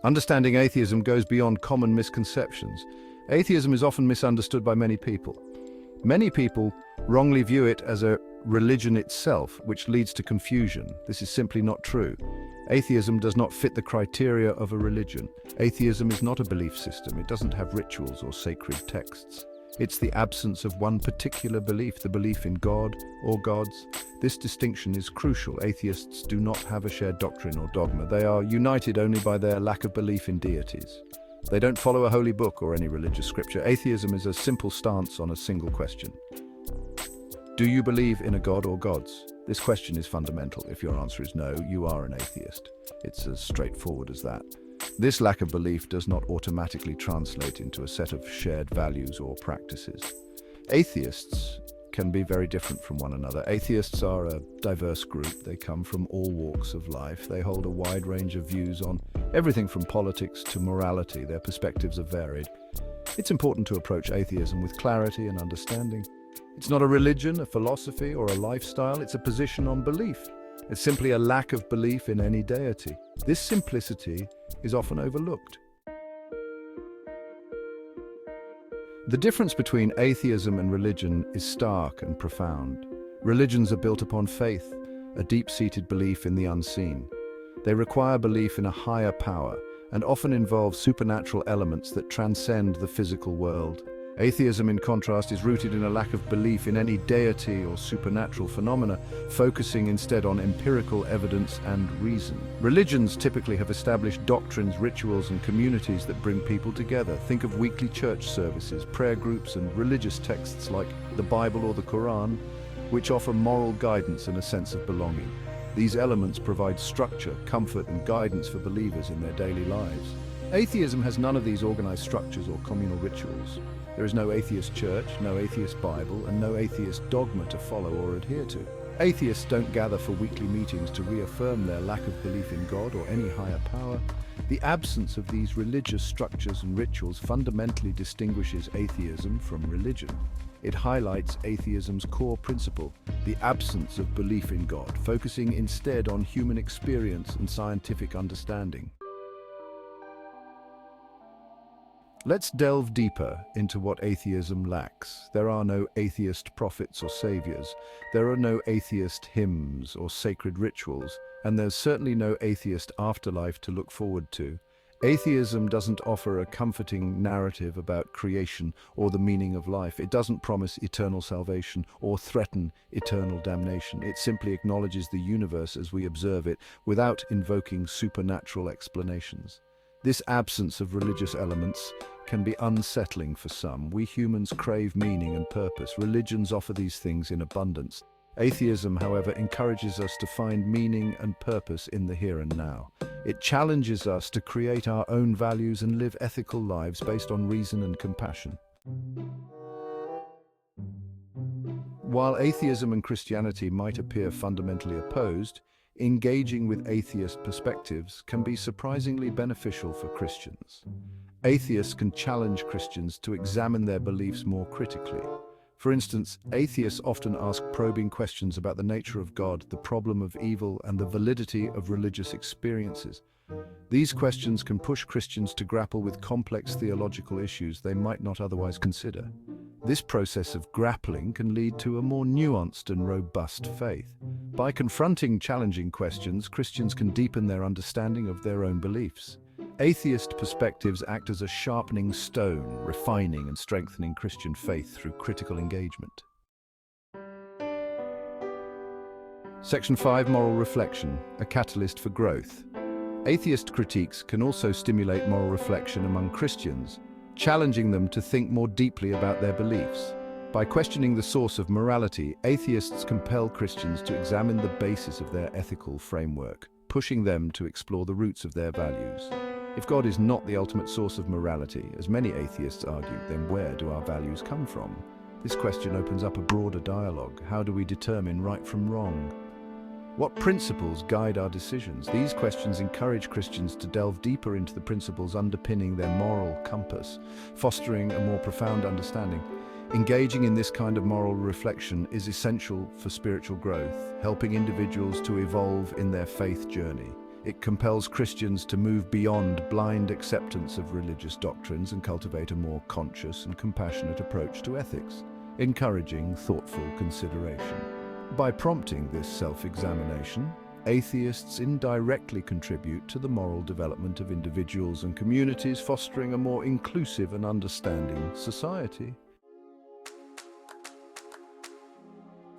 Understanding atheism goes beyond common misconceptions. Atheism is often misunderstood by many people. Many people wrongly view it as a religion itself, which leads to confusion. This is simply not true. Atheism does not fit the criteria of a religion. Atheism is not a belief system. It doesn't have rituals or sacred texts. It's the absence of one particular belief, the belief in God or gods. This distinction is crucial. Atheists do not have a shared doctrine or dogma. They are united only by their lack of belief in deities. They don't follow a holy book or any religious scripture. Atheism is a simple stance on a single question. Do you believe in a god or gods? This question is fundamental. If your answer is no, you are an atheist. It's as straightforward as that. This lack of belief does not automatically translate into a set of shared values or practices. Atheists can be very different from one another. Atheists are a diverse group. They come from all walks of life. They hold a wide range of views on everything from politics to morality. Their perspectives are varied. It's important to approach atheism with clarity and understanding. It's not a religion, a philosophy, or a lifestyle. It's a position on belief. It's simply a lack of belief in any deity. This simplicity is often overlooked. The difference between atheism and religion is stark and profound. Religions are built upon faith, a deep-seated belief in the unseen. They require belief in a higher power and often involve supernatural elements that transcend the physical world. Atheism, in contrast, is rooted in a lack of belief in any deity or supernatural phenomena, focusing instead on empirical evidence and reason. Religions typically have established doctrines, rituals, and communities that bring people together. Think of weekly church services, prayer groups, and religious texts like the Bible or the Quran, which offer moral guidance and a sense of belonging. These elements provide structure, comfort, and guidance for believers in their daily lives. Atheism has none of these organized structures or communal rituals. There is no atheist church, no atheist Bible, and no atheist dogma to follow or adhere to. Atheists don't gather for weekly meetings to reaffirm their lack of belief in God or any higher power. The absence of these religious structures and rituals fundamentally distinguishes atheism from religion. It highlights atheism's core principle, the absence of belief in God, focusing instead on human experience and scientific understanding. Let's delve deeper into what atheism lacks. There are no atheist prophets or saviors. There are no atheist hymns or sacred rituals, and there's certainly no atheist afterlife to look forward to. Atheism doesn't offer a comforting narrative about creation or the meaning of life. It doesn't promise eternal salvation or threaten eternal damnation. It simply acknowledges the universe as we observe it without invoking supernatural explanations. This absence of religious elements can be unsettling for some. We humans crave meaning and purpose. Religions offer these things in abundance. Atheism, however, encourages us to find meaning and purpose in the here and now. It challenges us to create our own values and live ethical lives based on reason and compassion. While atheism and Christianity might appear fundamentally opposed, engaging with atheist perspectives can be surprisingly beneficial for Christians. Atheists can challenge Christians to examine their beliefs more critically. For instance, atheists often ask probing questions about the nature of God, the problem of evil, and the validity of religious experiences. These questions can push Christians to grapple with complex theological issues they might not otherwise consider. This process of grappling can lead to a more nuanced and robust faith. By confronting challenging questions, Christians can deepen their understanding of their own beliefs. Atheist perspectives act as a sharpening stone, refining and strengthening Christian faith through critical engagement. Section 5. Moral reflection, a catalyst for growth. Atheist critiques can also stimulate moral reflection among Christians, challenging them to think more deeply about their beliefs. By questioning the source of morality, atheists compel Christians to examine the basis of their ethical framework, pushing them to explore the roots of their values. If God is not the ultimate source of morality, as many atheists argue, then where do our values come from? This question opens up a broader dialogue. How do we determine right from wrong? What principles guide our decisions? These questions encourage Christians to delve deeper into the principles underpinning their moral compass, fostering a more profound understanding. Engaging in this kind of moral reflection is essential for spiritual growth, helping individuals to evolve in their faith journey. It compels Christians to move beyond blind acceptance of religious doctrines and cultivate a more conscious and compassionate approach to ethics, encouraging thoughtful consideration. By prompting this self-examination, atheists indirectly contribute to the moral development of individuals and communities, fostering a more inclusive and understanding society.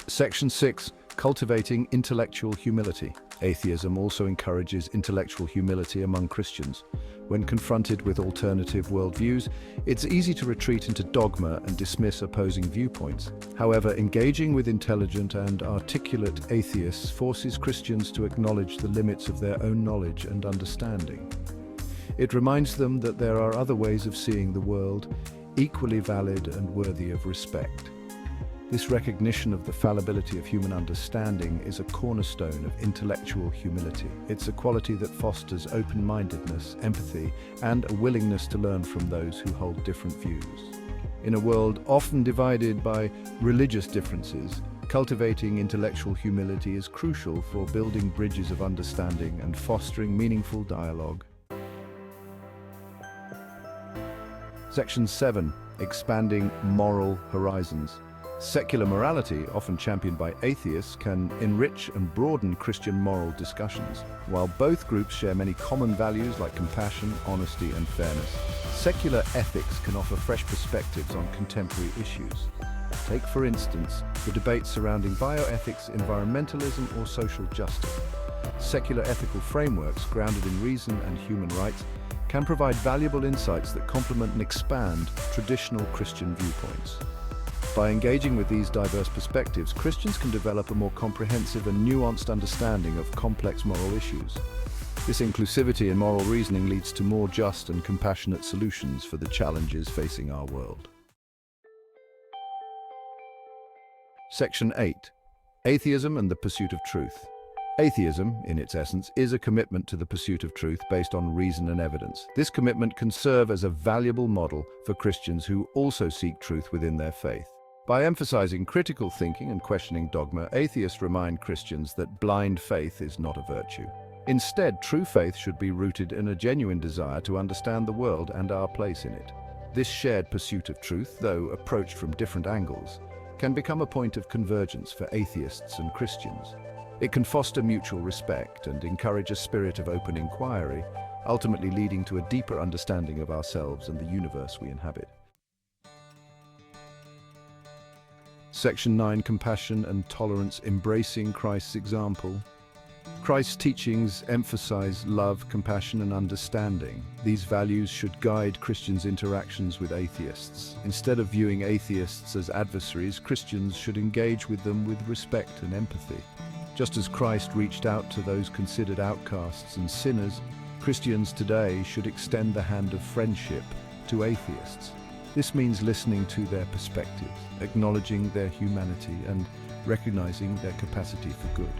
Section 6. Cultivating intellectual humility. Atheism also encourages intellectual humility among Christians. When confronted with alternative worldviews, it's easy to retreat into dogma and dismiss opposing viewpoints. However, engaging with intelligent and articulate atheists forces Christians to acknowledge the limits of their own knowledge and understanding. It reminds them that there are other ways of seeing the world, equally valid and worthy of respect. This recognition of the fallibility of human understanding is a cornerstone of intellectual humility. It's a quality that fosters open-mindedness, empathy, and a willingness to learn from those who hold different views. In a world often divided by religious differences, cultivating intellectual humility is crucial for building bridges of understanding and fostering meaningful dialogue. Section 7. Expanding moral horizons. Secular morality, often championed by atheists, can enrich and broaden Christian moral discussions. While both groups share many common values like compassion, honesty, and fairness, secular ethics can offer fresh perspectives on contemporary issues. Take, for instance, the debates surrounding bioethics, environmentalism, or social justice. Secular ethical frameworks, grounded in reason and human rights, can provide valuable insights that complement and expand traditional Christian viewpoints. By engaging with these diverse perspectives, Christians can develop a more comprehensive and nuanced understanding of complex moral issues. This inclusivity in moral reasoning leads to more just and compassionate solutions for the challenges facing our world. Section 8. Atheism and the pursuit of truth. Atheism, in its essence, is a commitment to the pursuit of truth based on reason and evidence. This commitment can serve as a valuable model for Christians who also seek truth within their faith. By emphasizing critical thinking and questioning dogma, atheists remind Christians that blind faith is not a virtue. Instead, true faith should be rooted in a genuine desire to understand the world and our place in it. This shared pursuit of truth, though approached from different angles, can become a point of convergence for atheists and Christians. It can foster mutual respect and encourage a spirit of open inquiry, ultimately leading to a deeper understanding of ourselves and the universe we inhabit. Section 9. Compassion and tolerance, embracing Christ's example. Christ's teachings emphasize love, compassion, and understanding. These values should guide Christians' interactions with atheists. Instead of viewing atheists as adversaries, Christians should engage with them with respect and empathy. Just as Christ reached out to those considered outcasts and sinners, Christians today should extend the hand of friendship to atheists. This means listening to their perspectives, acknowledging their humanity, and recognizing their capacity for good.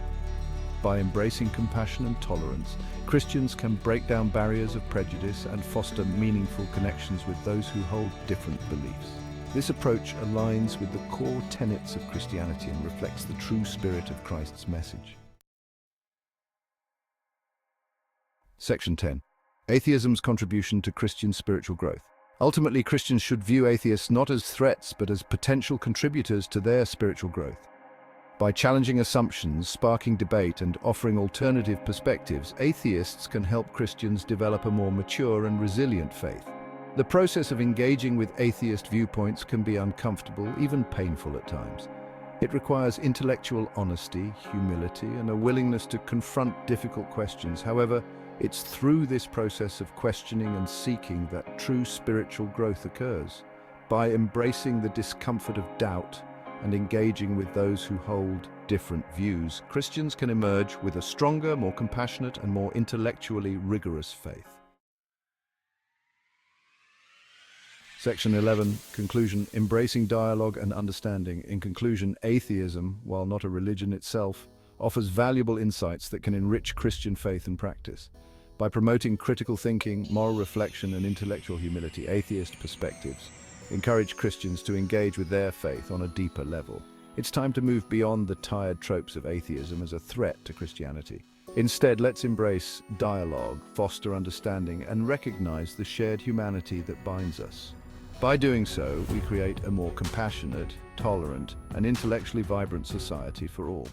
By embracing compassion and tolerance, Christians can break down barriers of prejudice and foster meaningful connections with those who hold different beliefs. This approach aligns with the core tenets of Christianity and reflects the true spirit of Christ's message. Section 10. Atheism's contribution to Christian spiritual growth. Ultimately, Christians should view atheists not as threats, but as potential contributors to their spiritual growth. By challenging assumptions, sparking debate, and offering alternative perspectives, atheists can help Christians develop a more mature and resilient faith. The process of engaging with atheist viewpoints can be uncomfortable, even painful at times. It requires intellectual honesty, humility, and a willingness to confront difficult questions. However, it's through this process of questioning and seeking that true spiritual growth occurs. By embracing the discomfort of doubt and engaging with those who hold different views, Christians can emerge with a stronger, more compassionate, and more intellectually rigorous faith. Section 11. Conclusion. Embracing dialogue and understanding. In conclusion, atheism, while not a religion itself, offers valuable insights that can enrich Christian faith and practice. By promoting critical thinking, moral reflection, and intellectual humility, atheist perspectives encourage Christians to engage with their faith on a deeper level. It's time to move beyond the tired tropes of atheism as a threat to Christianity. Instead, let's embrace dialogue, foster understanding, and recognize the shared humanity that binds us. By doing so, we create a more compassionate, tolerant, and intellectually vibrant society for all.